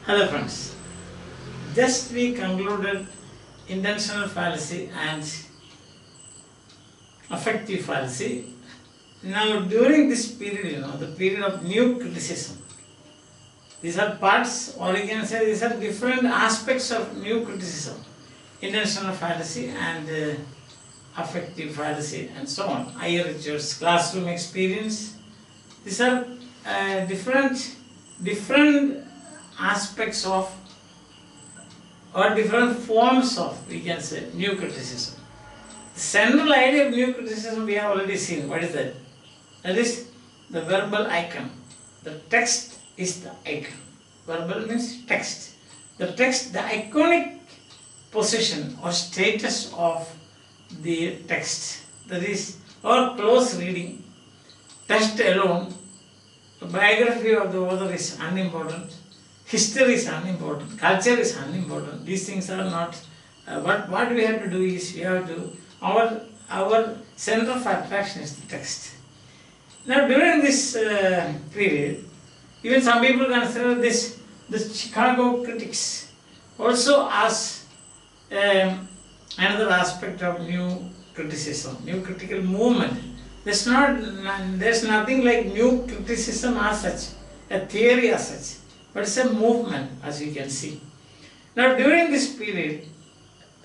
Hello friends, just we concluded intentional fallacy and affective fallacy. Now during this period, the period of new criticism, these are parts, or you can say these are different aspects of new criticism, intentional fallacy and affective fallacy and so on. Higher rituals, classroom experience, these are different aspects of or different forms of, we can say, new criticism. The central idea of new criticism we have already seen. What is that? That is the verbal icon. The text is the icon. Verbal means text. The text, the iconic position or status of the text. That is, or close reading. Text alone. The biography of the author is unimportant. History is unimportant. Culture is unimportant. These things are not. What we have to do is we have to. Our center of attraction is the text. Now during this period, even some people consider the Chicago critics also as another aspect of new criticism, new critical movement. There's nothing like new criticism as such, a theory as such, but it's a movement, as you can see. Now during this period,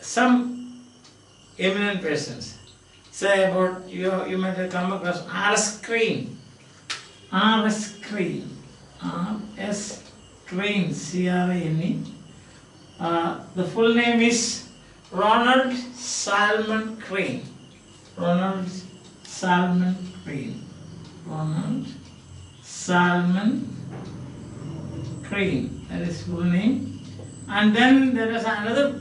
some eminent persons say about, you might have come across R.S. Crane, C-R-A-N-E. The full name is Ronald Salmon Crane. Ronald Salmon Crane, that is full name. And then there is another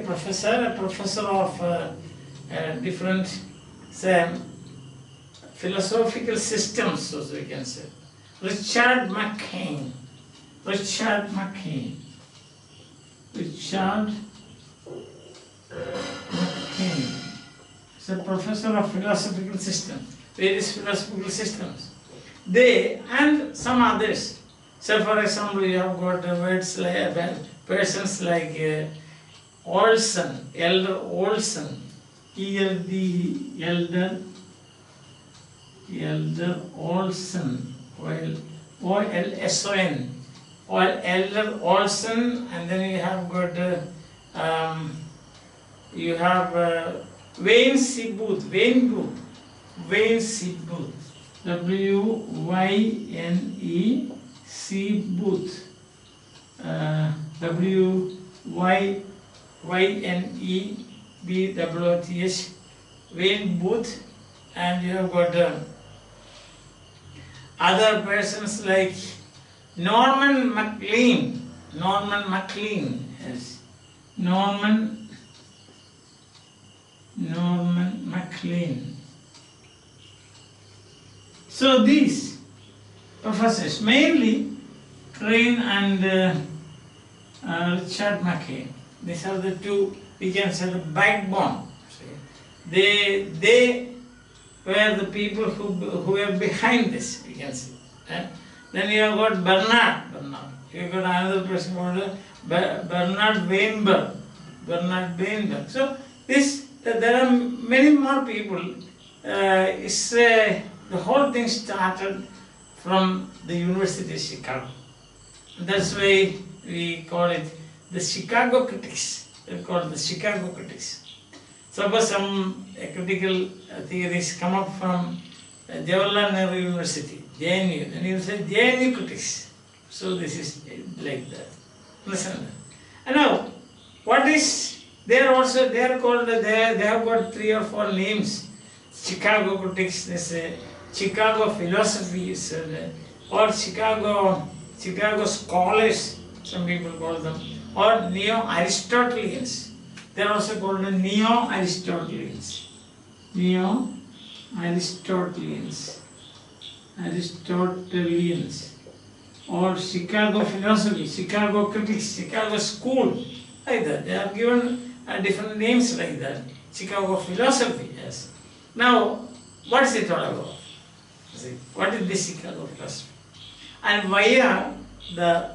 professor of different, say, philosophical systems, so we can say. Richard McCain. Is a professor of philosophical systems, various philosophical systems. They and some others. So, for example, you have got words like persons like Olson, Elder Olson, Elder Olson, O-L-S-O-N, or Elder Olson, and then you have got Wayne C. Booth, W-Y-N-E C. Booth, W-Y-N-E-B-W-T-H, Wayne Booth, and you have got other persons like Norman MacLean, yes, Norman MacLean. So these professors, mainly Crane and Richard McCain, these are the two, we can say, the backbone. They were the people who were behind this, we can say. Then you have got Bernard. You have got another person called Bernard Weinberg. So there are many more people. The whole thing started from the University of Chicago. That's why we call it the Chicago critics. They're called the Chicago critics. Suppose some critical theories come up from Jawaharlal Nehru University, JNU, then you say JNU critics. So this is like that. Understand that? And now, they have got 3 or 4 names. Chicago critics, they say Chicago philosophy, or Chicago scholars, some people call them, or Neo-Aristotelians. They are also called the Neo-Aristotelians, or Chicago philosophy, Chicago critics, Chicago school, like that. They are given different names like that. Chicago philosophy, yes. Now, what is it all about? What is this Chicago philosophy? And via the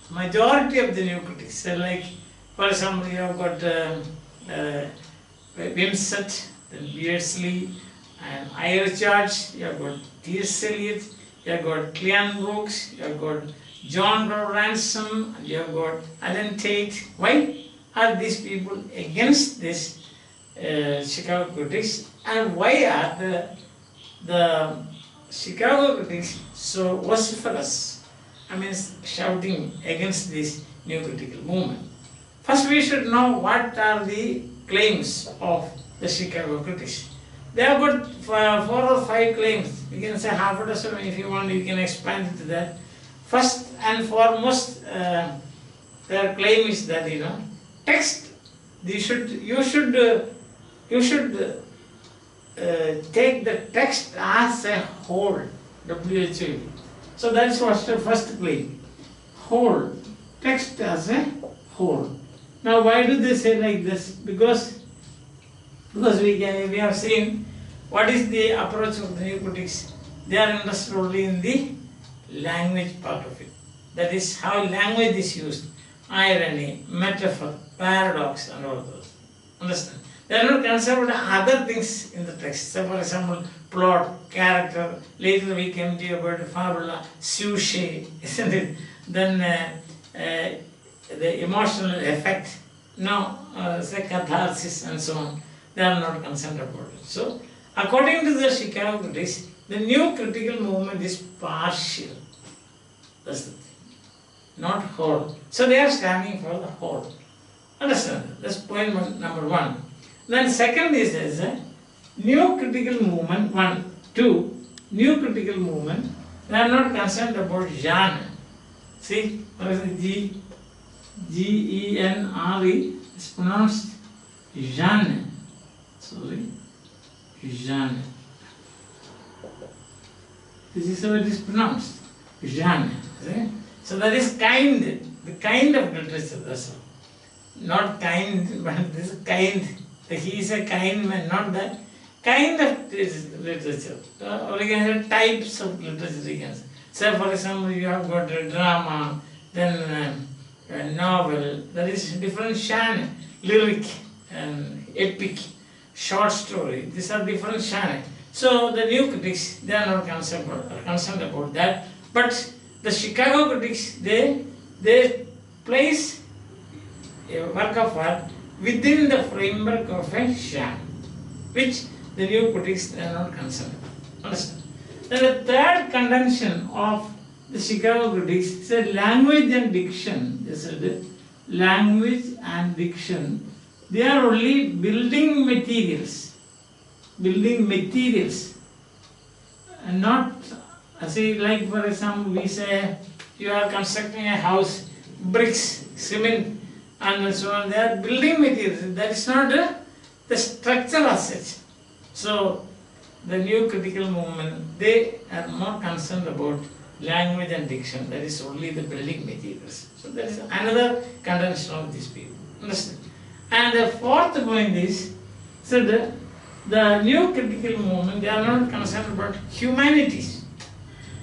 majority of the new critics. So like, for example, you have got Wimsett, then Beardsley, and Eyre-George, you have got T.S. Eliot, you have got Cleon Brooks, you have got John Ransom, and you have got Alan Tate. Why are these people against this Chicago critics, and why are the Chicago critics so vociferous? I mean, shouting against this new critical movement. First, we should know what are the claims of the Chicago critics. They have got 4 or 5 claims. You can say half a dozen if you want, you can expand it to that. First and foremost, their claim is that, text, you should take the text as a whole, WHO. So that's what's the first claim. Whole, text as a whole. Now why do they say like this? Because we have seen what is the approach of the new critics. They are interested only in the language part of it. That is how language is used. Irony, metaphor, paradox and all those. Understand? They are not concerned with other things in the text. So for example, plot, character, later we came to about fabula, sujet, isn't it? Then the emotional effect, say catharsis and so on. They are not concerned about it. So according to the Chicago critics, the new critical movement is partial. That's the thing. Not whole. So they are standing for the whole. Understand? That's point number 1. Then second is a new critical movement, 1, 2, new critical movement, they are not concerned about genre. See, for example, G-E-N-R-E is pronounced genre. Sorry, genre. This is how it is pronounced, genre. See? So that is kind, the kind of literature, that's all. Not kind, but this kind. He is a kind man, not that kind of literature. Or you can say types of literature, you can say. So for example, you have got a drama, then a novel, there is different genre, lyric and epic, short story, these are different genre. So the new critics, they are not concerned about that. But the Chicago critics, they place a work of art within the framework of a genre, which the new critics are not concerned about. Understand? Then the third contention of the Chicago critics is that language and diction. They said language and diction, they are only building materials. Building materials. And not, see, like for example, we say you are constructing a house, bricks, cement, and so on. They are building materials. That is not the structure as such. So the new critical movement, they are more concerned about language and diction. That is only the building materials. So that is another contention of these people. Understand? And the fourth point is, so the new critical movement, they are not concerned about humanities.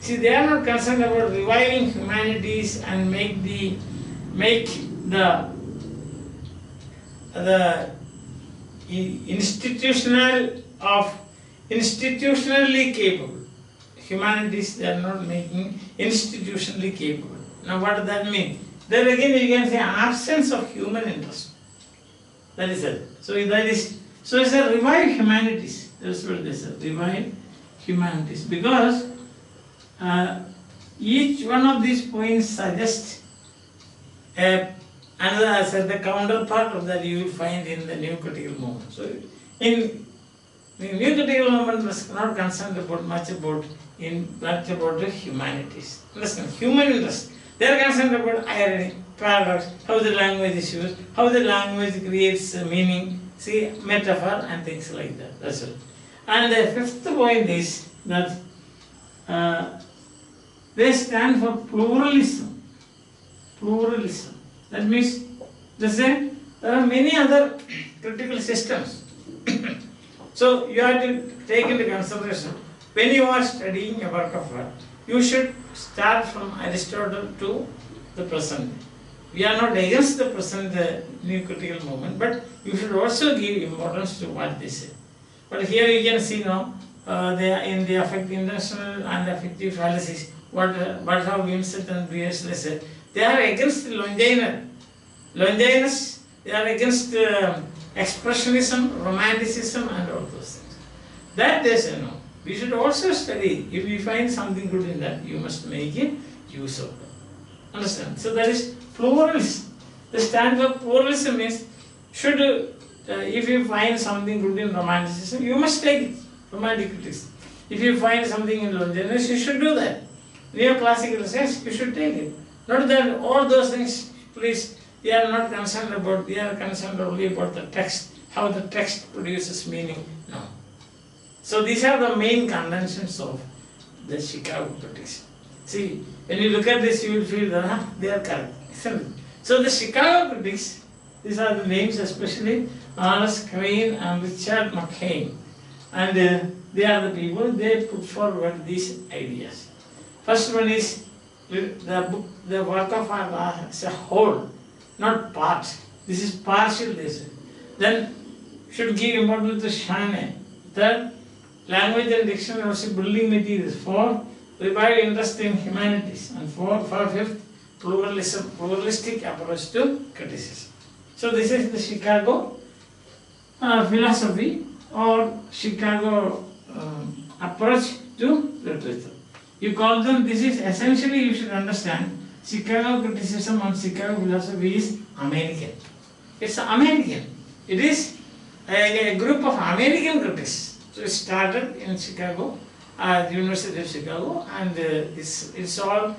See, they are not concerned about reviving humanities and make the institutionally capable. Humanities, they are not making institutionally capable. Now what does that mean? There again you can say absence of human interest. That is it. So it's a revive humanities. That's what they say, revive humanities. Because each one of these points suggests another, I said, the counterpart of that you will find in the new critical movement. So in the new critical movement was not concerned about much about the humanities. Understand? Human interest. They are concerned about irony, paradox, how the language is used, how the language creates meaning, see, metaphor and things like that. That's it. And the fifth point is that they stand for pluralism. Pluralism. That means the same. There are many other critical systems. So you have to take into consideration when you are studying a work of art, you should start from Aristotle to the present. We are not against the present new critical movement, but you should also give importance to what they say. But here you can see now, they are in the intentional and affective fallacies. What have Vincent and Beersley said? They are against Longinus, they are against expressionism, romanticism, and all those things. That they say no. We should also study. If we find something good in that, you must make it use of it. Understand? So that is pluralism. The stand of pluralism is, if you find something good in romanticism, you must take it. Romantic criticism. If you find something in Longinus, you should do that. Neoclassical says you should take it. Not that all those things, please, they are not concerned about, they are concerned only about the text, how the text produces meaning. No. So these are the main conventions of the Chicago critics. See, when you look at this, you will feel that they are correct. So the Chicago critics, these are the names, especially R.S. Crane and Richard McCain. And they are the people, they put forward these ideas. First one is the work of art as a whole, not part. This is partial, they say. Then should give importance to Shane. Third, language and dictionary also building materials. Fourth, revive interest in humanities. And fifth, pluralistic approach to criticism. So this is the Chicago philosophy or Chicago approach to literature. You call them, this is essentially, you should understand, Chicago criticism and Chicago philosophy is American. It's American. It is a group of American critics. So it started in Chicago, the University of Chicago, and it's all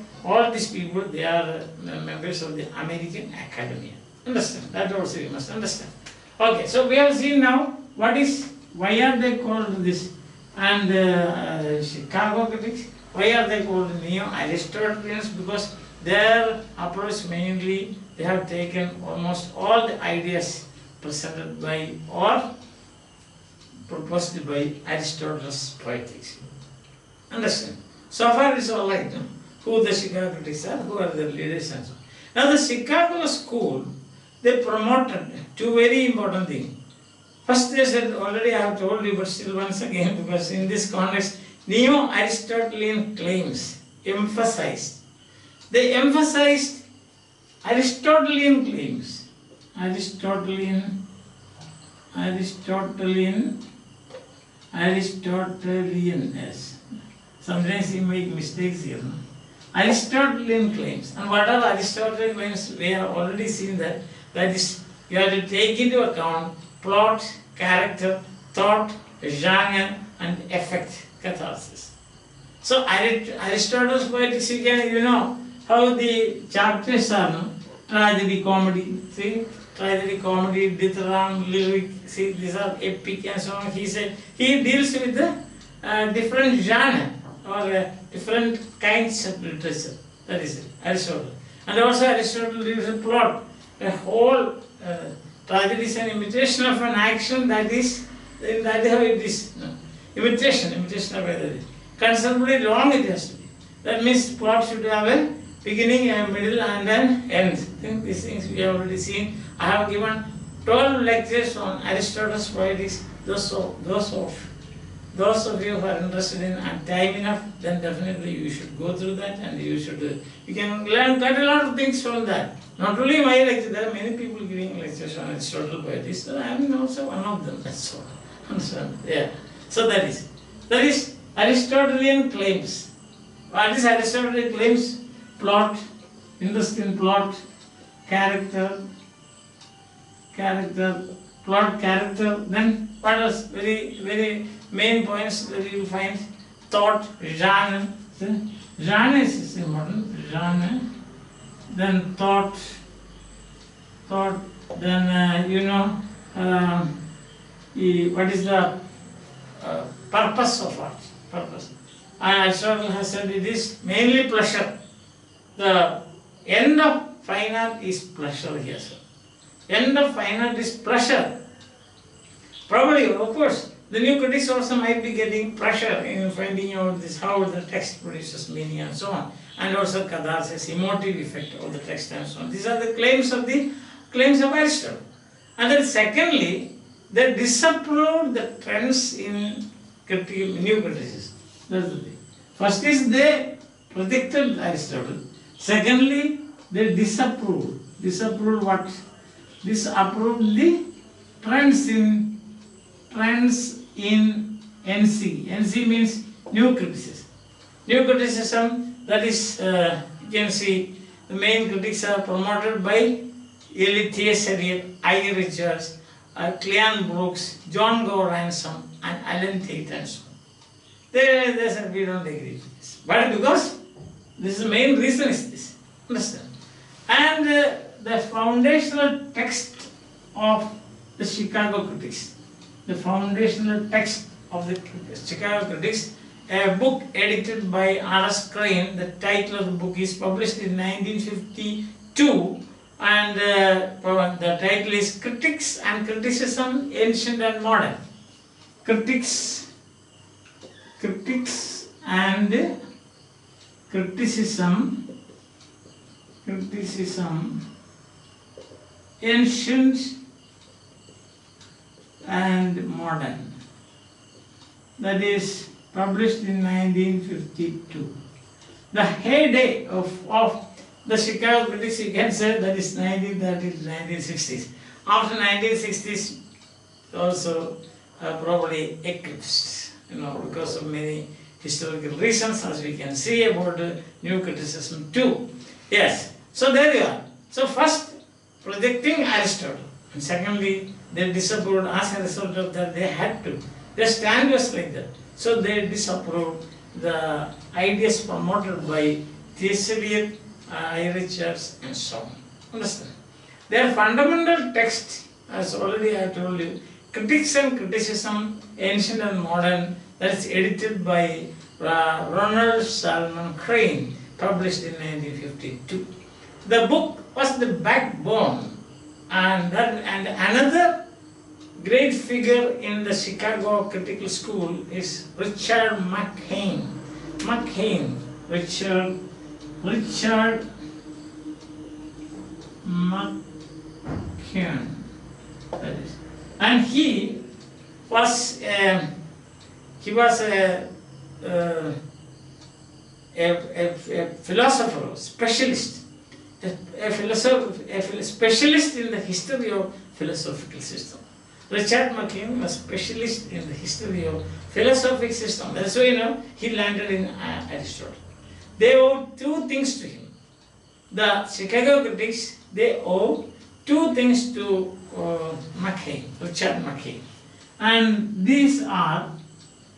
these people, they are members of the American Academy. Understand? That also you must understand. Okay, so we have seen now why are they called this? And Chicago critics, why are they called neo-Aristotelians? Because their approach mainly, they have taken almost all the ideas presented by or proposed by Aristotle's poetics. Understand? So far it's all right. Who the Chicago critics are, who are the leaders and so on. Now the Chicago school, they promoted two very important things. First they said, already I have told you, but still once again, because in this context, neo-Aristotelian claims emphasized. They emphasized Aristotelian claims. Aristotelian, yes. Sometimes you make mistakes here. No? Aristotelian claims. And what are Aristotelian claims? We have already seen that. That is, you have to take into account plot, character, thought, genre, and effect, catharsis. So Aristotle's poetics, you know how the chapters are, no? Tragedy, comedy, see? Tragedy, comedy, dithyramb, lyric, see, these are epic and so on. He said, he deals with the different genre or different kinds of literature. That is it, Aristotle. And also Aristotle deals with plot. The whole tragedy is an imitation of an action, that is how it is. No. Imitation of either. Considerably long it has to be. That means plot should have a beginning, a middle, and an end. I think these things we have already seen. I have given 12 lectures on Aristotle's poetics. Those of you who are interested in and time enough, then definitely you should go through that, and you can learn quite a lot of things from that. Not only my lecture, there are many people giving lectures on Aristotle poetics, so I am also one of them. That's all. Understand? Yeah. So that is Aristotelian claims. What is Aristotelian claims? Plot, interest in plot, character, plot, character. Then what else? Very main points that you will find: thought, genre. Genre is important. Genre. Then thought. Then what is the purpose of art? Purpose. And Aristotle has said it is mainly pleasure. The end of fine art is pleasure here, sir. End of fine art is pleasure. Probably, of course, the new critics also might be getting pressure in finding out this how the text produces meaning and so on. and also catharsis, emotive effect of the text and so on. These are the claims of Aristotle. And then secondly, they disapproved the trends in new criticism. That's the thing. First is they predicted Aristotle. Secondly, they disapproved. Disapproved what? Disapproved the trends in NC. NC means new criticism. New criticism, that is, you can see the main critics are promoted by T.S. Eliot, I. Richards, Cleon Brooks, John Gore Ransom, and Alan Tate and so on. They said we don't agree with this. But because this is the main reason is this. Understand? And the foundational text of the Chicago critics, the foundational text of the Chicago critics, a book edited by R.S. Crane, the title of the book is published in 1952, and the title is Critics and Criticism, Ancient and Modern. Critics and Criticism, Ancient and Modern. That is published in 1952. The heyday of the Chicago critics, you can say, that is 1930s to 1960s. After 1960s, also probably eclipsed, because of many historical reasons, as we can see about new criticism too. Yes, so there you are. So first, projecting Aristotle, and secondly, they disapproved as a result of that. They had to. Their stand was like that. So they disapproved the ideas promoted by T.S. Eliot, I. Richards, and so on. Understand? Their fundamental text, as already I told you, Critics and Criticism, Ancient and Modern, that is edited by Ronald Salmon Crane, published in 1952. The book was the backbone, and another great figure in the Chicago critical school is Richard McCain. Richard McCain. That is. And he was a philosopher, specialist, a specialist in the history of philosophical system. Richard McCain was specialist in the history of philosophical system. That's why he landed in Aristotle. They owe two things to him. The Chicago critics, they owe two things to Richard McCain. And these are,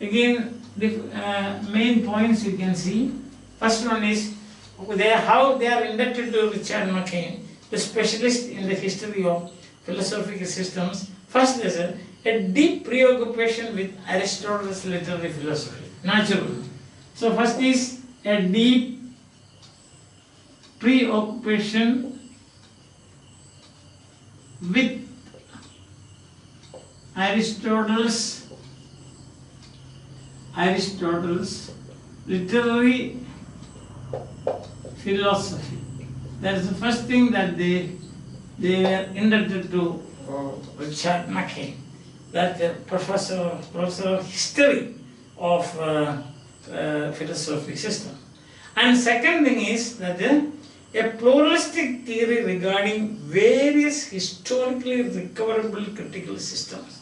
again, the main points you can see. First one is how they are indebted to Richard McCain, the specialist in the history of philosophical systems. First, there's a deep preoccupation with Aristotle's literary philosophy, naturally. So first is a deep preoccupation with Aristotle's literary philosophy. That is the first thing that they were indebted to Richard McCain, that professor of history of philosophy system. And second thing is that a pluralistic theory regarding various historically recoverable critical systems.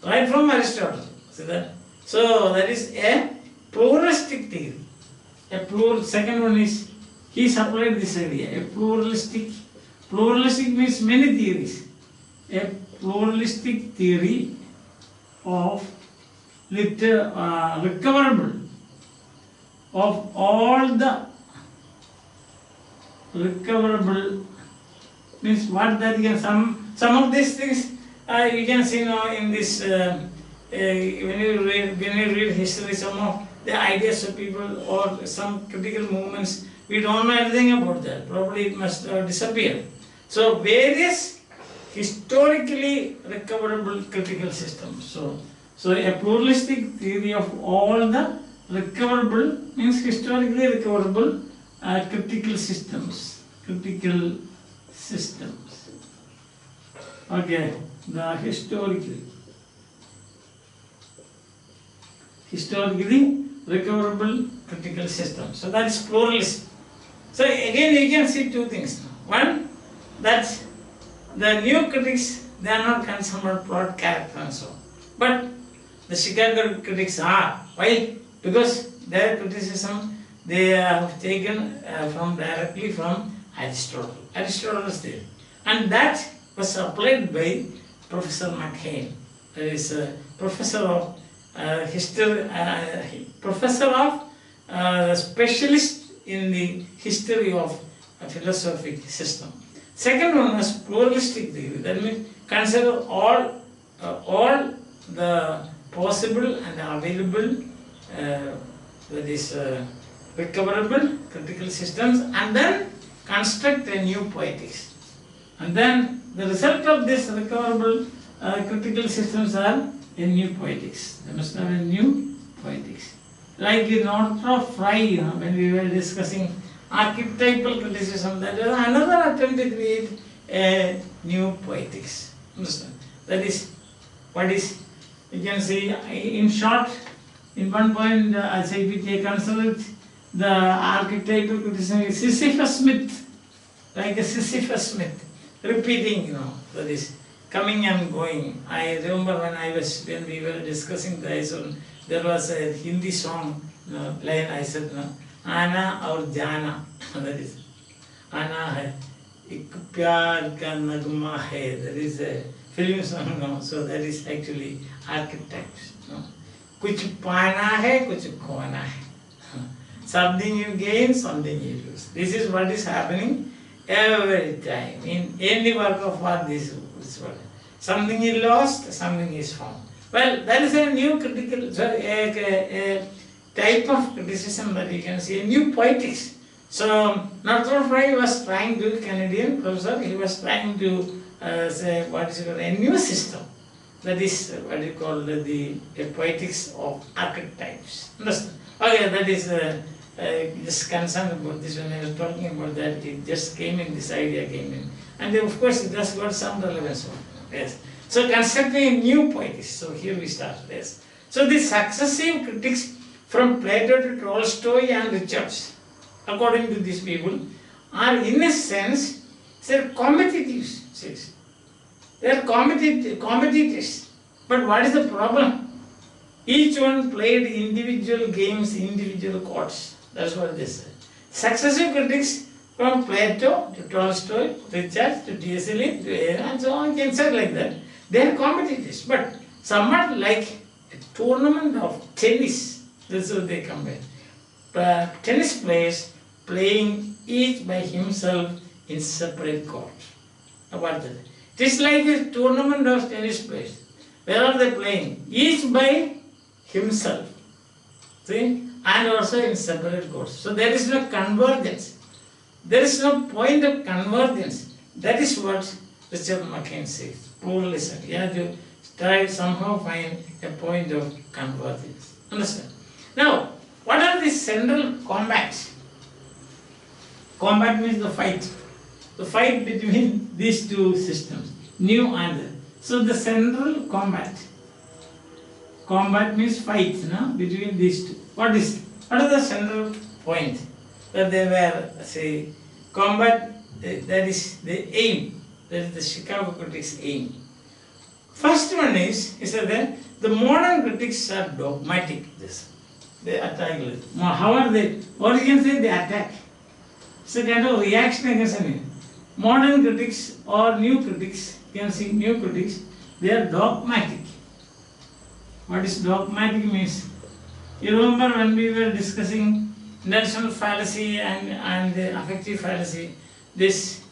Right from Aristotle. See that? So that is a pluralistic theory. Second one is, he supplied this idea, a pluralistic means many theories. A pluralistic theory of recoverable of all the recoverable means what that can some of these things you can see now in this when you read history, some of the ideas of people or some critical movements, we don't know anything about that. Probably it must disappear. So various historically recoverable critical systems. So a pluralistic theory of all the recoverable means historically recoverable critical systems. Critical systems. Okay, the historically recoverable critical system. So that is pluralist. So again you can see two things. One, that the new critics, they are not concerned about plot, character and so on. But the Chicago critics are. Why? Because their criticism they have taken directly from Aristotle. Aristotle's theory. And that was applied by Professor Mathew. That is a professor of history, specialist in the history of a philosophic system. Second one was pluralistic theory. That means consider all the possible and available recoverable critical systems, and then construct a new poetics. And then the result of this recoverable critical systems are a new poetics. They must have a new poetics. Like in Northrop Frye, when we were discussing archetypal criticism, that is another attempt to create a new poetics. Understand? That is what is, you can see in short, in one point, as if we consider the archetypal criticism is Sisyphus Smith, like a Sisyphus Smith, repeating, that is coming and going. I remember when we were discussing this, there was a Hindi song line. I said, Ana or Jana, that is Ana hai, ek pyar ka nagma hai. That is a film song, so that is actually archetypes. Kuch paana hai, kuch khona hai. Something you gain, something you lose. This is what is happening every time. In any work of art, this is what. Something is lost, something is found. Well, that is a new critical, a type of criticism that you can see, a new poetics. So, Northrop Frye was trying to, Canadian professor, he was trying to say, what is it called, a new system. That is what you call the poetics of archetypes. Understand? Okay, that is just concerned about this when I was talking about that, it just came in, this idea came in. And then of course it has got some relevance. Yes. So constructing a new poetics. So here we start. Yes. So the successive critics from Plato to Tolstoy and Richards, according to these people, are in a sense, they're competitors. They are competitors. But what is the problem? Each one played individual games, individual chords. That's what they say. Successive critics from Plato to Tolstoy, Richards to T.S. Eliot, and so on, you can say like that. They are competitors, but somewhat like a tournament of tennis. That's what they compare. Tennis players playing each by himself in separate courts. About that. It is like a tournament of tennis players. Where are they playing? Each by himself. See? And also in separate courts. So there is no convergence. There is no point of convergence. That is what Richard McCain says. Pluralism. You have to try to somehow find a point of convergence. Understand? Now, what are the central combats? Combat means the fight. The fight between these two systems, new and old. So the central combat. Combat means fight, between these two. What is the central point that they were, say, combat? That is the aim. That is the Chicago critics' aim. First one is that the modern critics are dogmatic. They attack. How are they? Or you can say they attack. It's a kind of reaction against me. Modern critics or new critics, you can see new critics, they are dogmatic. What is dogmatic means? You remember when we were discussing intentional fallacy and the affective fallacy, this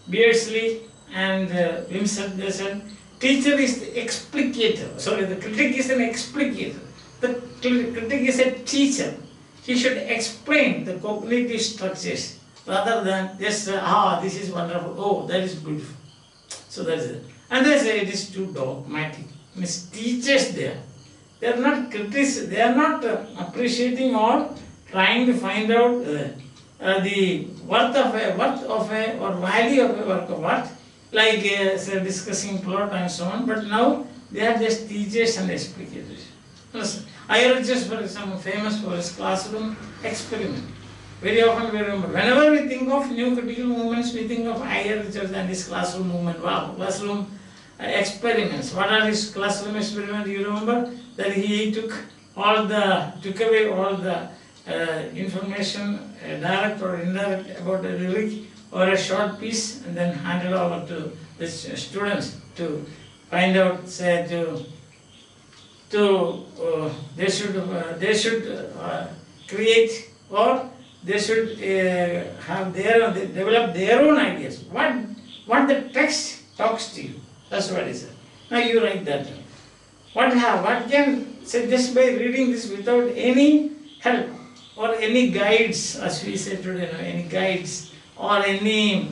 Beardsley and Wimsatt, they said, teacher is the explicator. Sorry, the critic is an explicator. The critic is a teacher. He should explain the cognitive structures rather than just, this is wonderful, oh, that is beautiful. So that's it. And they say it is too dogmatic. Means teachers there, They are not they are not appreciating or trying to find out the worth of a or value of a work of art, like say discussing plot and so on. But now they are just teachers and explicators. IRHS, for example, famous for his classroom experiment. Very often we remember, whenever we think of new critical movements, we think of IRHS and his classroom movement. Wow, classroom experiments. What are his classroom experiments? You remember that he took away all the information, direct or indirect, about a lyric or a short piece, and then handed over to the students to find out, say, they should create, or they should develop their own ideas. What the text talks to you. That's what he said. Now you write that down. What can, say, just by reading this without any help or any guides, as we said today, any guides or any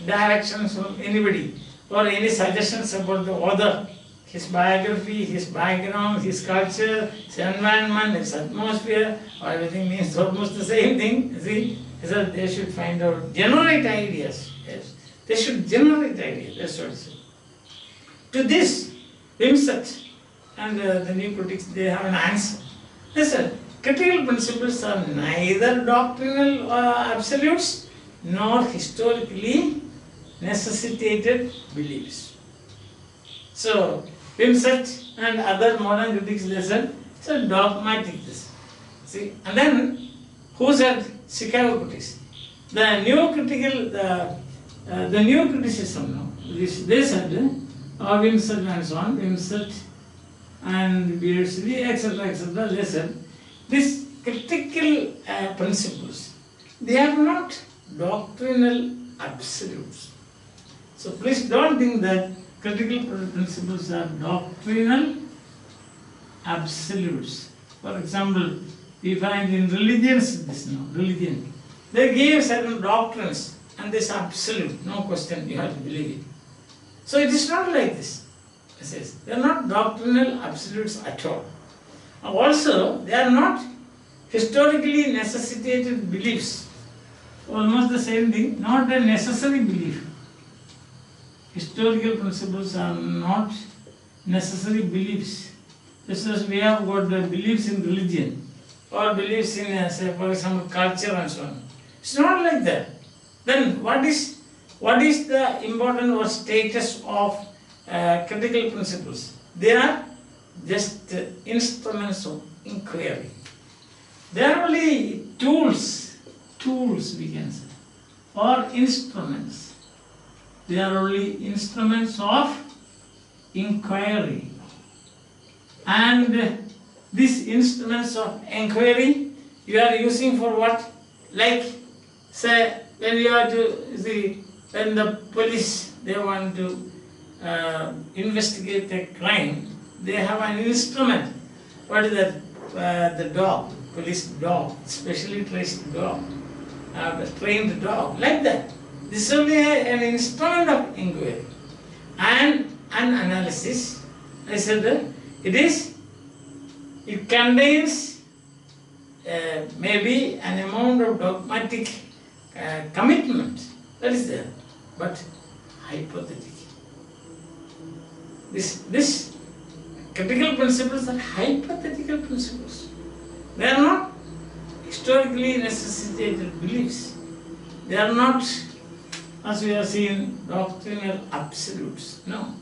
directions from anybody or any suggestions about the author, his biography, his background, his culture, his environment, his atmosphere, everything means almost the same thing. See, so they should find out, generate ideas. Yes, they should generate ideas. That's what it says. To this, Wimsatt and the new critics, they have an answer. They said, critical principles are neither doctrinal absolutes nor historically necessitated beliefs. So, Wimsatt and other modern critics, they said, it's a dogmatic this. See, and then, who said Chicago critics? The new criticism now, they said, Wimsatt and so on, Wimsatt and Beardsley, etc., etc., they said, these critical principles, they are not doctrinal absolutes. So please don't think that critical principles are doctrinal absolutes. For example, we find in religions this now, religion. They give certain doctrines and this absolute, no question, you have to believe it. So it is not like this. It says, they are not doctrinal absolutes at all. Also, they are not historically necessitated beliefs. Almost the same thing, not a necessary belief. Historical principles are not necessary beliefs. Just as we have got the beliefs in religion or beliefs in, say, for example, culture and so on. It's not like that. Then what is the important or status of critical principles? They are just instruments of inquiry. They are only tools we can say, or instruments. They are only instruments of inquiry. And these instruments of inquiry you are using for what? Like, say, when you are to see, when the police, they want to investigate a crime, they have an instrument. What is that? The dog, police dog, specially trained dog, like that. This is only an instrument of inquiry. And an analysis, I said that it contains maybe an amount of dogmatic commitment, that is there, but hypothetical. This critical principles are hypothetical principles. They are not historically necessitated beliefs. They are not, as we have seen, doctrinal absolutes. No,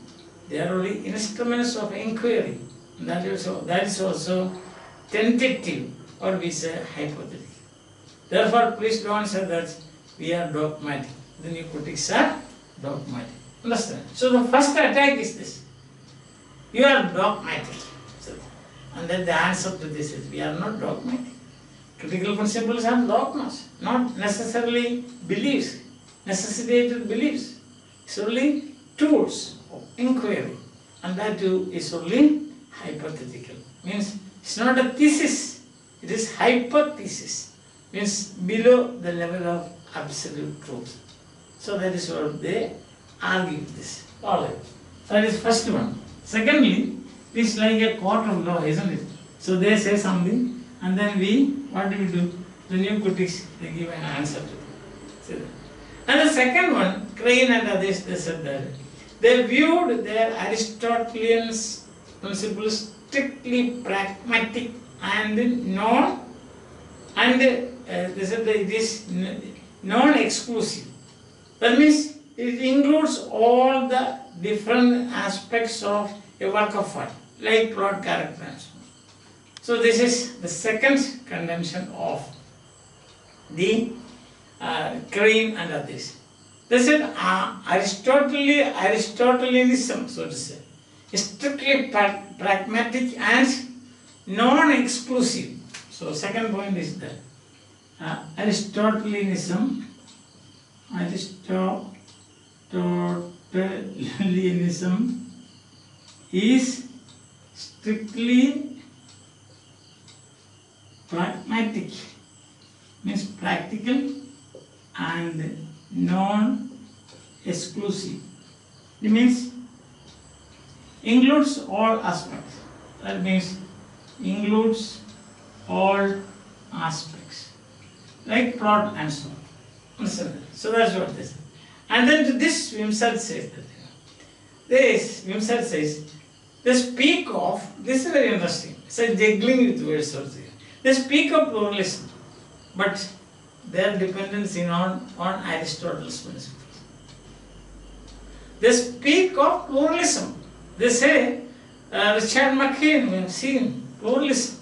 they are only instruments of inquiry. That is also tentative, or we say hypothetical. Therefore, please don't say that we are dogmatic. The new critics are dogmatic. Understand? So the first attack is this. You are dogmatic. And then the answer to this is, we are not dogmatic. Critical principles are dogmas, not necessarily beliefs, necessitated beliefs. It's only tools of inquiry. And that too is only hypothetical. Means it's not a thesis, it is hypothesis. Means below the level of absolute truth. So that is what they argue this. Alright. That is first one. Secondly, It's like a court of law, isn't it? So they say something, and then what do? The new critics, they give an answer to it. See that? And the second one, Crane and others, they said that they viewed their Aristotelian principles strictly pragmatic and they said that it is non-exclusive. That means it includes all the different aspects of a work of art, like plot, character, and so on. So this is the second contention of the Crane and others. They said Aristotelianism, so to say, is strictly pragmatic and non-exclusive. So second point is that Aristotelianism is strictly pragmatic, means practical and non-exclusive. It means includes all aspects. That means includes all aspects, like plot and so on. Understand? So that's what this is. And then to this Wimsatt says that Wimsatt says they speak of, this is very interesting, it's a juggling with words also. They speak of pluralism, but their dependency on Aristotle's principles. They speak of pluralism. They say, Richard McCain, we have seen pluralism.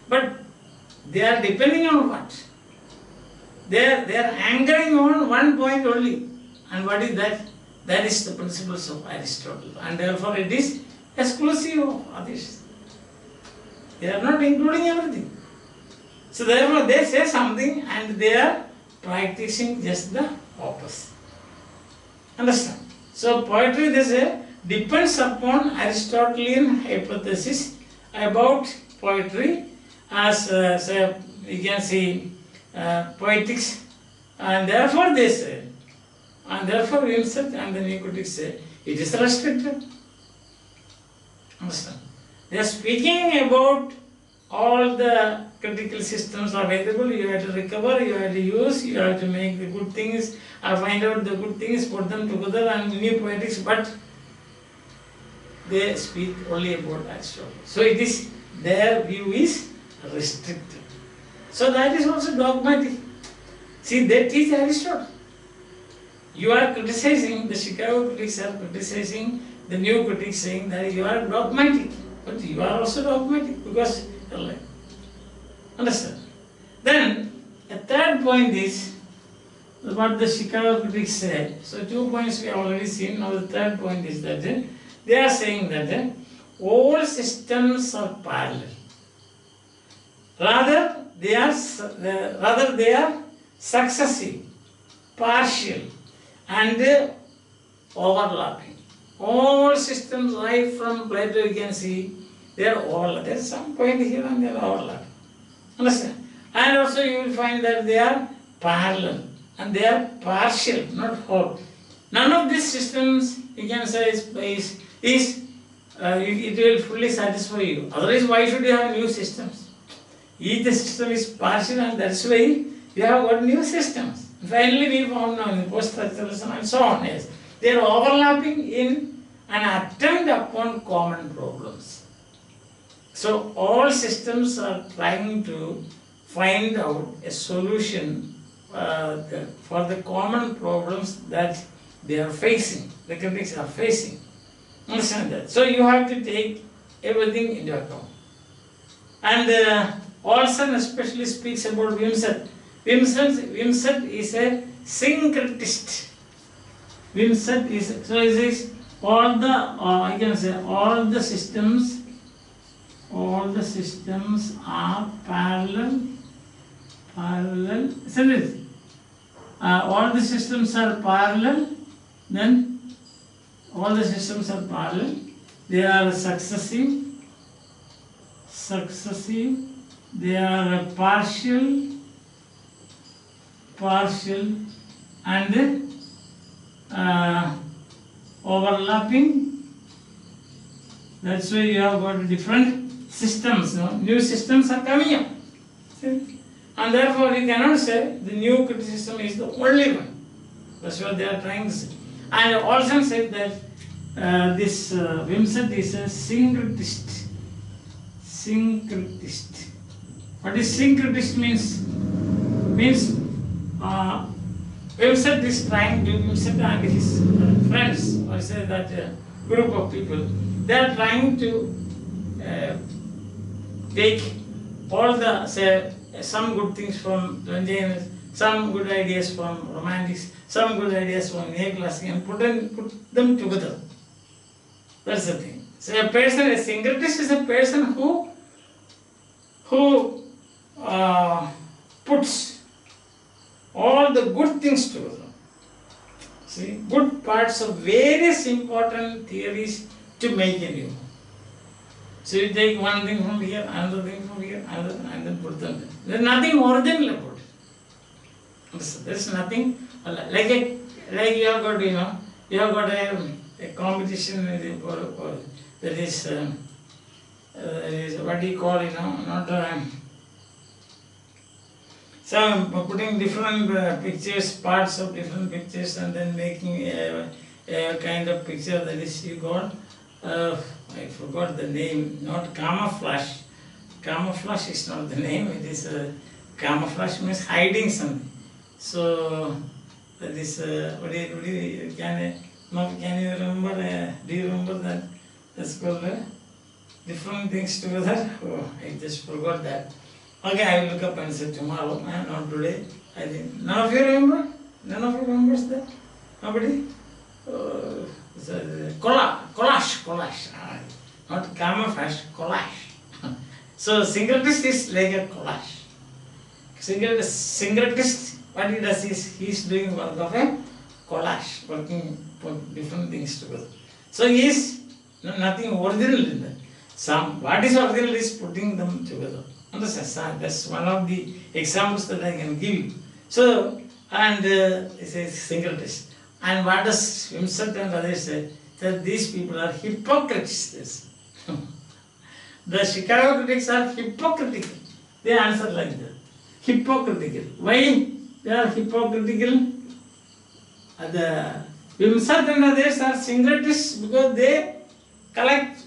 But they are depending on what? They are anchoring on one point only. And what is that? That is the principles of Aristotle. And therefore it is exclusive of others. They are not including everything. So therefore they say something and they are practicing just the opposite. Understand? So poetry, they say, depends upon Aristotelian hypothesis about poetry as say, we can see poetics, and therefore they say, and therefore Wimsatt and the new critics say, it is restricted. Understand? They are speaking about all the critical systems available. You have to recover, you have to use, you have to make the good things, find out the good things, put them together and new poetics, but they speak only about Aristotle. So it is, their view is restricted. So that is also dogmatic. See, they teach Aristotle. You are criticizing, the Chicago critics are criticizing the new critics, saying that you are dogmatic. But you are also dogmatic because you are like. Understand? Then, a third point is what the Chicago critics say. So 2 points we have already seen. Now the third point is that they are saying that all systems are parallel. Rather they are successive, partial, and overlapping. All systems, right from Plato, you can see they are all. There is some point here and they are overlapping. Understand? And also you will find that they are parallel and they are partial, not whole. None of these systems, you can say, it will fully satisfy you. Otherwise, why should you have new systems? Each system is partial, and that's why you have got new systems. Finally, we found now in post-structuralism and so on. Yes, they are overlapping in an attempt upon common problems. So all systems are trying to find out a solution for the common problems that they are facing, the critics are facing. Understand that? So you have to take everything into account. And Olson especially speaks about Wimsatt. Wimsatt is a syncretist. Wimsatt is, so it is all the, I can say, all the systems are parallel, isn't it? All the systems are parallel, then all the systems are parallel, they are successive, they are partial, and overlapping, That's why you have got different systems. No? New systems are coming up. See? And therefore you cannot say the new criticism is the only one. That's what they are trying to say. And also said that this Wimsatt is a syncretist. Syncretist. What is syncretist means? Means Wimsatt is trying to, Wimsatt and his friends, or say that group of people, they are trying to take all the, say, some good things from Janjanis, some good ideas from Romantics, some good ideas from Neoclassic, and put them together. That's the thing. So a person, a syncretist is a person who puts all the good things together. See, good parts of various important theories to make a new. So you take one thing from here, another thing from here, another, and then put them there. There is nothing original about it. There is nothing like you have got, you have got a competition that is what do you call, not some putting different pictures, parts of different pictures, and then making a kind of picture that is, you got, I forgot the name, not camouflage. Camouflage is not the name, it is camouflage means hiding something. So that is, can you remember, do you remember that? That's called different things together. Oh, I just forgot that. Okay, I will look up and say tomorrow, not today. I think none of you remember? None of you remembers that? Nobody? Collage. Not camouflage, collage. So syncretist is like a collage. Syncretist, what he does is, he is doing work of a collage, working for different things together. So he is nothing original in that. What is original is putting them together. Understand? That's one of the examples that I can give you. So, and it says syncretist. And what does Wimsatt and others say? That these people are hypocrites. The Chicago critics are hypocritical. They answer like that. Hypocritical. Why they are hypocritical? The Wimsatt and others are syncretists because they collect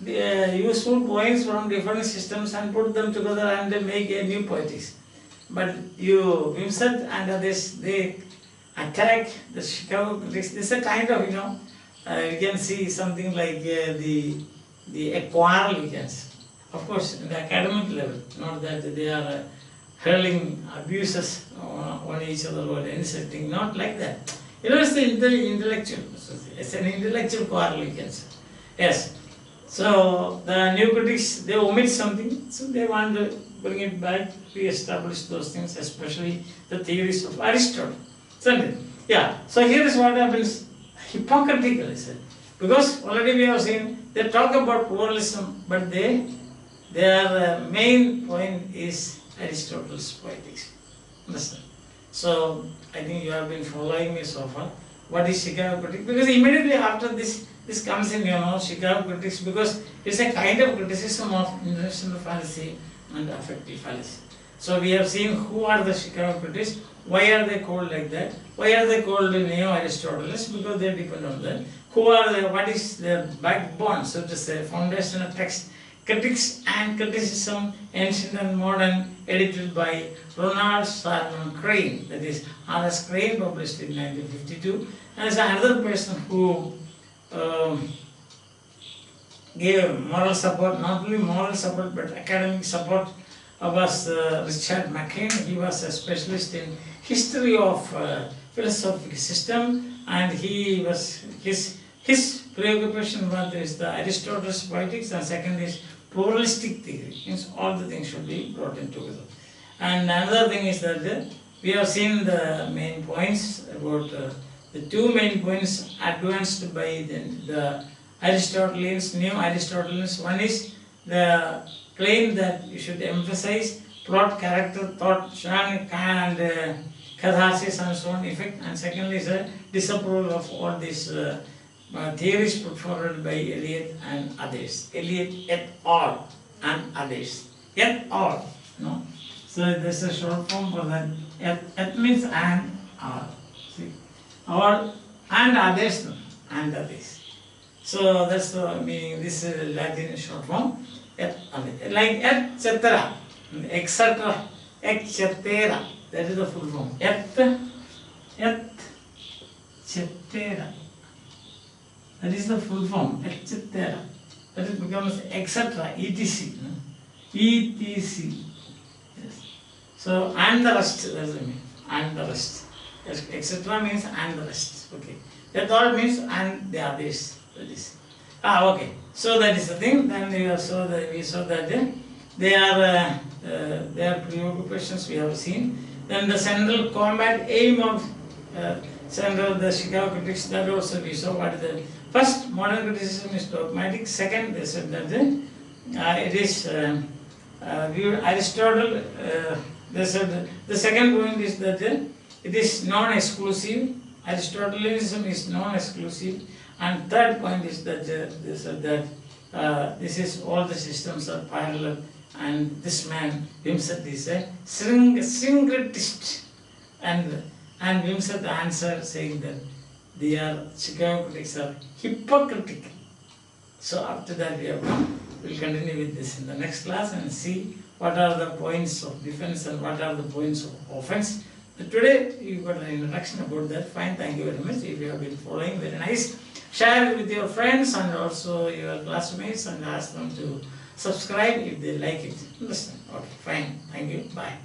useful points from different systems and put them together and make a new poetics. But Wimsatt and others, they attack the Chicago critics. This is a kind of, you can see something like a quarrel, you can see. Of course, in the academic level, not that they are hurling abuses on each other or insulting, not like that. It's the intellectual. It's an intellectual quarrel, you can say. Yes. So the new critics, they omit something, so they want to bring it back, re-establish those things, especially the theories of Aristotle. Isn't it? Yeah. So here is what happens. Hypocritical, is it? Because already we have seen, they talk about pluralism, but their main point is Aristotle's poetics. Understand? So I think you have been following me so far. What is Chicago critics? Because immediately after this comes in, Chicago critics, because it's a kind of criticism of intentional fallacy and affective fallacy. So we have seen who are the Chicago critics, why are they called like that, why are they called neo-Aristotelists, because they depend on that. What is their backbone, so to say, foundational text, critics and criticism, ancient and modern, edited by Ronald Sarnon Crane, that is R.S. Crane, published in 1952, and there's another person who gave moral support, not only moral support but academic support, was Richard McCain. He was a specialist in history of philosophical system, and he was his preoccupation was the Aristotle's poetics, and second is pluralistic theory. Means all the things should be brought in together. And another thing is that we have seen the main points about the two main points advanced by the Aristotelians, neo-Aristotelians. One is the claim that you should emphasize plot, character, thought, genre, and catharsis and so on effect. And secondly is a disapproval of all these theories put forward by Eliot and others. Eliot et al. And others. Et al. No. So there's a short form for that. Et means and all. See, all and others, no. And others. So that's the meaning. This is Latin short form. Et, like etc. Etc. Etc. That is the full form. Et cetera. That is the full form. Etc. That it becomes etc. etc. No? etc. Yes. So and the rest. That's the meaning. And the rest. Yes. Etc. means and the rest. Okay. That all means and the others. That is. Okay. So that is the thing. Then we saw that they are preoccupations we have seen. Then the central combat aim of the Chicago critics, that also we saw. What is the first? Modern criticism is dogmatic. Second, they said that it is Aristotle. They said the second point is that it is non-exclusive. Aristotelianism is non-exclusive. And third point is that they said that this is all the systems are parallel, and this man Wimsatt is a syncretist, and Wimsatt answered saying that they are Chicago critics are hypocritical. So after that we have come. We will continue with this in the next class and see what are the points of defense and what are the points of offense. But today you got an introduction about that. Fine, thank you very much. If you have been following, very nice. Share it with your friends and also your classmates and ask them to subscribe if they like it. Understand? Okay, fine. Thank you. Bye.